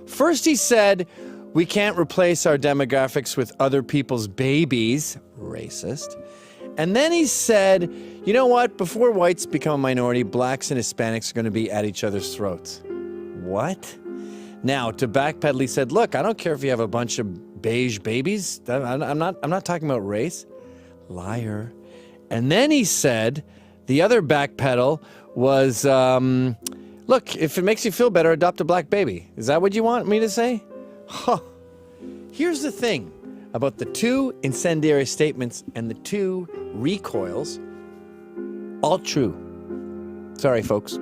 First he said, we can't replace our demographics with other people's babies. Racist. And then he said, you know what? Before whites become a minority, blacks and Hispanics are going to be at each other's throats. What? Now, to backpedal, he said, look, I don't care if you have a bunch of beige babies. I'm not talking about race. Liar. And then he said, the other backpedal was, look, if it makes you feel better, adopt a black baby. Is that what you want me to say? Huh. Here's the thing about the two incendiary statements and the two recoils. All true. Sorry, folks.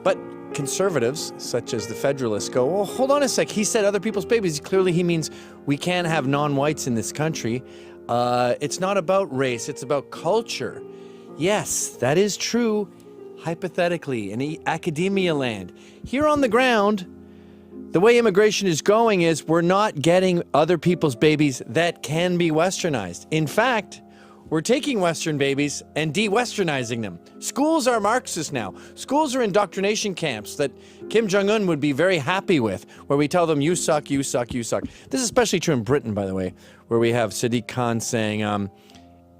But conservatives, such as the Federalists, go, well, hold on a sec. He said other people's babies. Clearly he means we can't have non-whites in this country. It's not about race. It's about culture. Yes, that is true, hypothetically, in academia land. Here on the ground, the way immigration is going is we're not getting other people's babies that can be westernized. In fact, we're taking Western babies and de-Westernizing them. Schools are Marxist now. Schools are indoctrination camps that Kim Jong-un would be very happy with, where we tell them, you suck, you suck, you suck. This is especially true in Britain, by the way, where we have Sadiq Khan saying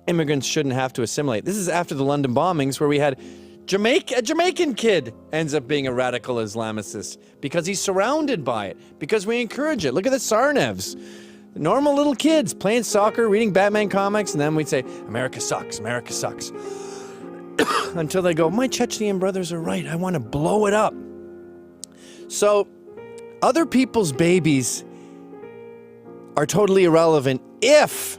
immigrants shouldn't have to assimilate. This is after the London bombings, where we had a Jamaican kid ends up being a radical Islamicist because he's surrounded by it, because we encourage it. Look at the Sarnevs. Normal little kids playing soccer, reading Batman comics, and then we'd say, America sucks, America sucks. Until they go, my Chechnyan brothers are right, I want to blow it up. So, other people's babies are totally irrelevant if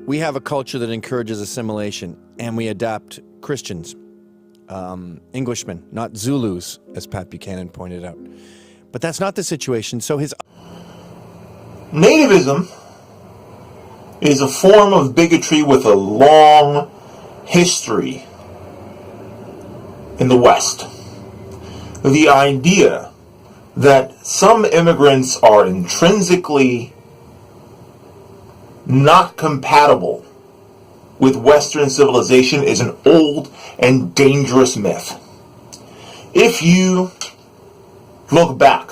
we have a culture that encourages assimilation and we adapt Christians, Englishmen, not Zulus, as Pat Buchanan pointed out. But that's not the situation, so his... Nativism is a form of bigotry with a long history in the West. The idea that some immigrants are intrinsically not compatible with Western civilization is an old and dangerous myth. If you look back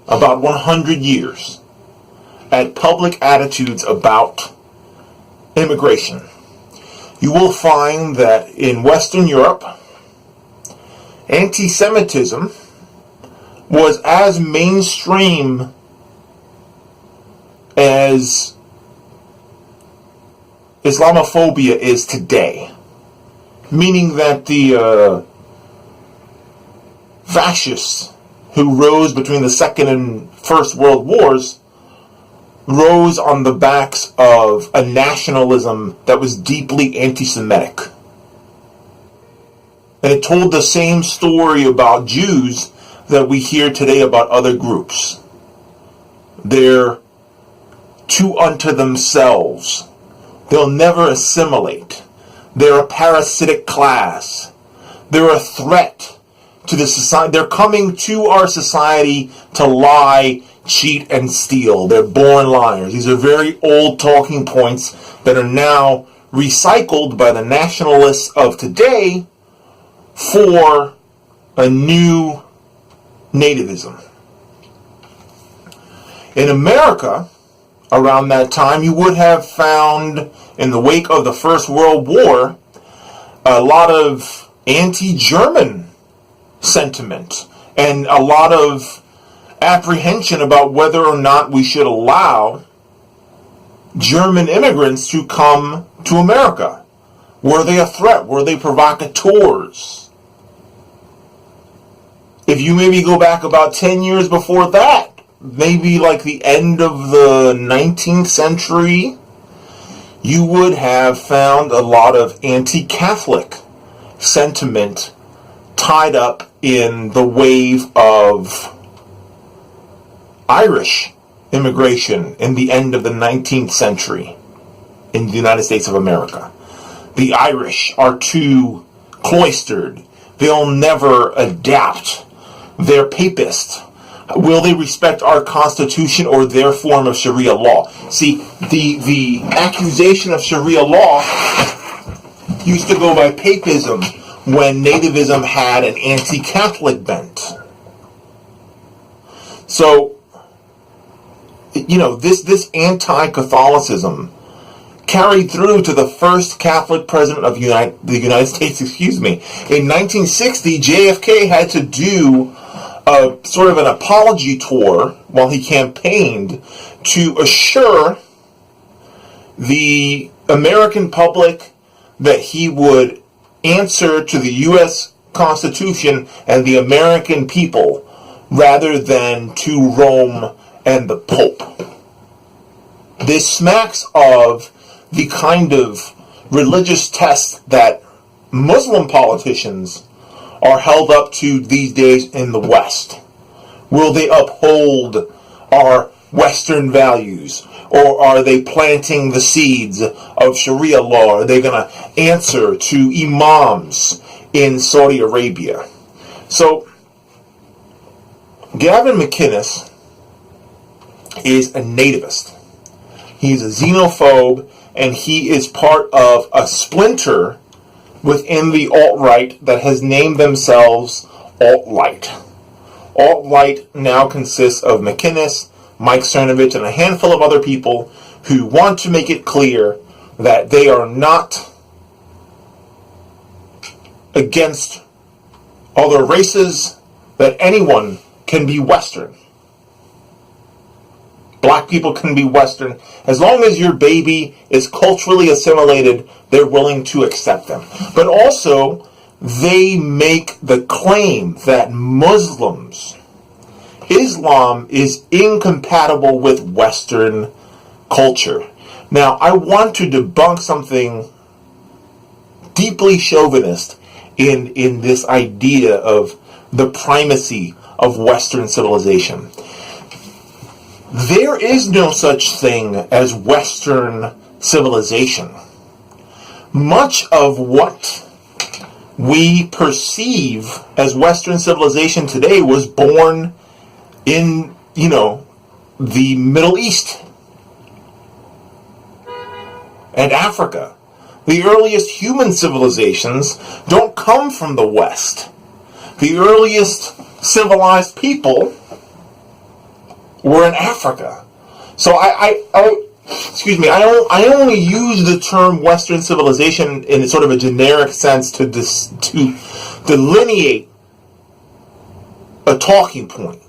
about 100 years at public attitudes about immigration, you will find that in Western Europe, anti-Semitism was as mainstream as Islamophobia is today. Meaning that the fascists who rose between the Second and First World Wars rose on the backs of a nationalism that was deeply anti-Semitic. And it told the same story about Jews that we hear today about other groups. They're too unto themselves. They'll never assimilate. They're a parasitic class. They're a threat to the society. They're coming to our society to lie, cheat, and steal. They're born liars. These are very old talking points that are now recycled by the nationalists of today for a new nativism. In America, around that time, you would have found, in the wake of the First World War, a lot of anti-German sentiment and a lot of apprehension about whether or not we should allow German immigrants to come to America. Were they a threat? Were they provocateurs? If you maybe go back about 10 years before that, maybe like the end of the 19th century, you would have found a lot of anti-Catholic sentiment tied up in the wave of Irish immigration in the end of the 19th century in the United States of America. The Irish are too cloistered. They'll never adapt. They're papist. Will they respect our Constitution or their form of Sharia law? See, the accusation of Sharia law used to go by papism when nativism had an anti-Catholic bent. So, this anti-Catholicism carried through to the first Catholic president of the United States, In 1960, JFK had to do a sort of an apology tour while he campaigned to assure the American public that he would answer to the U.S. Constitution and the American people rather than to Rome and the Pope. This smacks of the kind of religious test that Muslim politicians are held up to these days in the West. Will they uphold our Western values? Or are they planting the seeds of Sharia law? Are they going to answer to imams in Saudi Arabia? So, Gavin McInnes is a nativist. He's a xenophobe, and he is part of a splinter within the alt-right that has named themselves alt-light. Alt-light now consists of McInnes, Mike Cernovich, and a handful of other people who want to make it clear that they are not against other races, that anyone can be Western. Black people can be Western. As long as your baby is culturally assimilated, they're willing to accept them. But also, they make the claim that Islam is incompatible with Western culture. Now, I want to debunk something deeply chauvinist in this idea of the primacy of Western civilization. There is no such thing as Western civilization. Much of what we perceive as Western civilization today was born in, the Middle East and Africa. The earliest human civilizations don't come from the West. The earliest civilized people were in Africa. So I only use the term Western civilization in sort of a generic sense to delineate a talking point.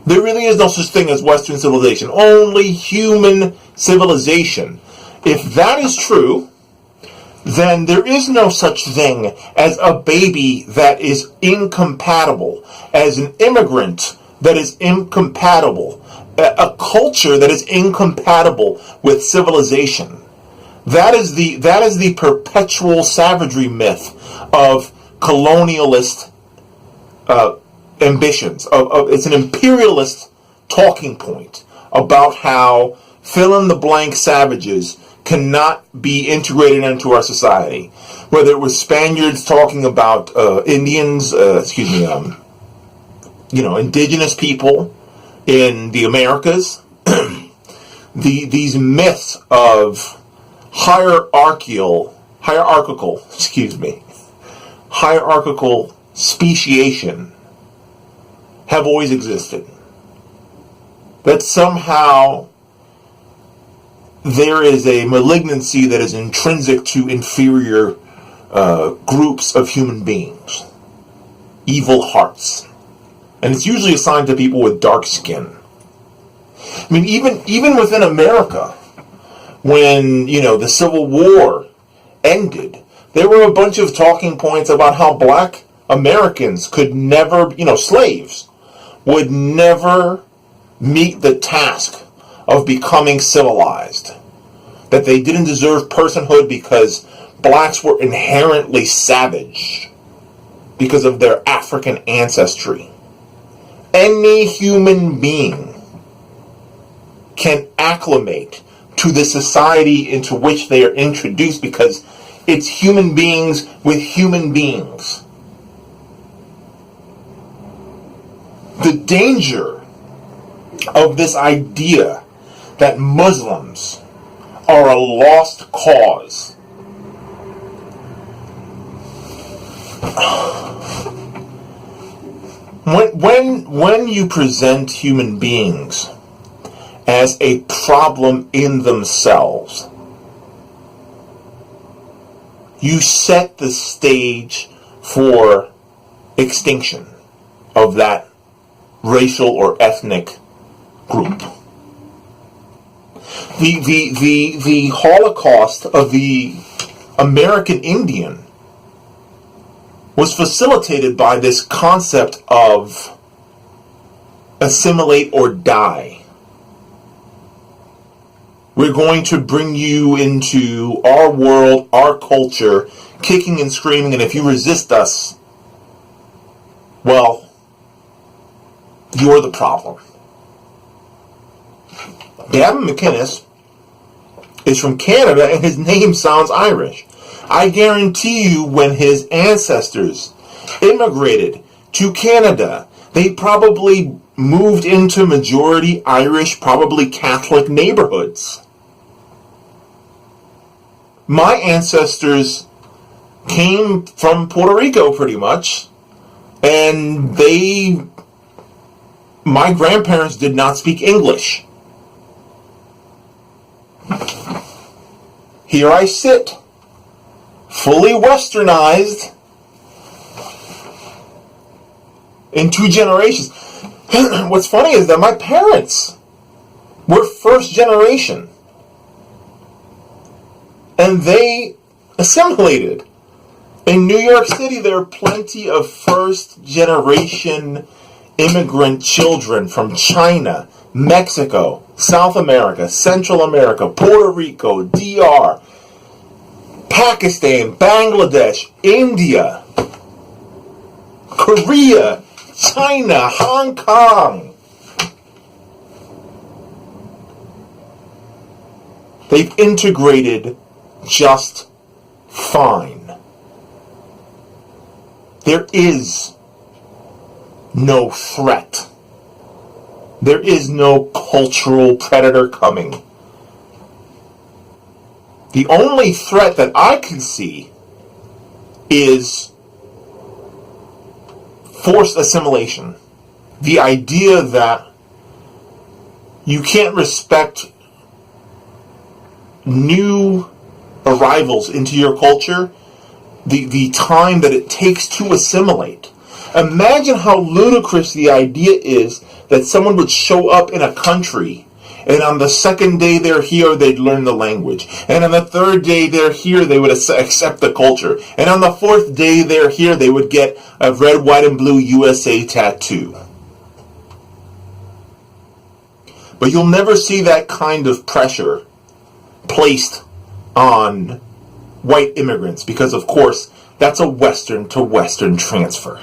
There really is no such thing as Western civilization, only human civilization. If that is true, then there is no such thing as a baby that is incompatible, as an immigrant that is incompatible, a culture that is incompatible with civilization. That is the perpetual savagery myth of colonialist ambitions. It's an imperialist talking point about how fill-in-the-blank savages cannot be integrated into our society. Whether it was Spaniards talking about Indians, indigenous people in the Americas, these myths of hierarchical speciation have always existed. That somehow there is a malignancy that is intrinsic to inferior groups of human beings. Evil hearts. And it's usually assigned to people with dark skin. I mean, even within America, when, the Civil War ended, there were a bunch of talking points about how black Americans could never, slaves, would never meet the task of becoming civilized. That they didn't deserve personhood because blacks were inherently savage because of their African ancestry. Any human being can acclimate to the society into which they are introduced because it's human beings with human beings. The danger of this idea that Muslims are a lost cause When you present human beings as a problem in themselves, you set the stage for extinction of that racial or ethnic group. The Holocaust of the American Indian was facilitated by this concept of assimilate or die. We're going to bring you into our world, our culture, kicking and screaming, and if you resist us, well, you're the problem. Gavin McInnes is from Canada, and his name sounds Irish. I guarantee you when his ancestors immigrated to Canada, they probably moved into majority Irish, probably Catholic neighborhoods. My ancestors came from Puerto Rico pretty much, and my grandparents did not speak English. Here I sit, fully westernized, in 2 generations. What's funny is that my parents were first generation, and they assimilated. In New York City, there are plenty of first generation immigrant children from China, Mexico, South America, Central America, Puerto Rico, DR, Pakistan, Bangladesh, India, Korea, China, Hong Kong. They've integrated just fine. There is no threat. There is no cultural predator coming. The only threat that I can see is forced assimilation. The idea that you can't respect new arrivals into your culture, the time that it takes to assimilate. Imagine how ludicrous the idea is that someone would show up in a country, and on the second day they're here, they'd learn the language. And on the third day they're here, they would accept the culture. And on the fourth day they're here, they would get a red, white, and blue USA tattoo. But you'll never see that kind of pressure placed on white immigrants, because of course that's a Western to Western transfer.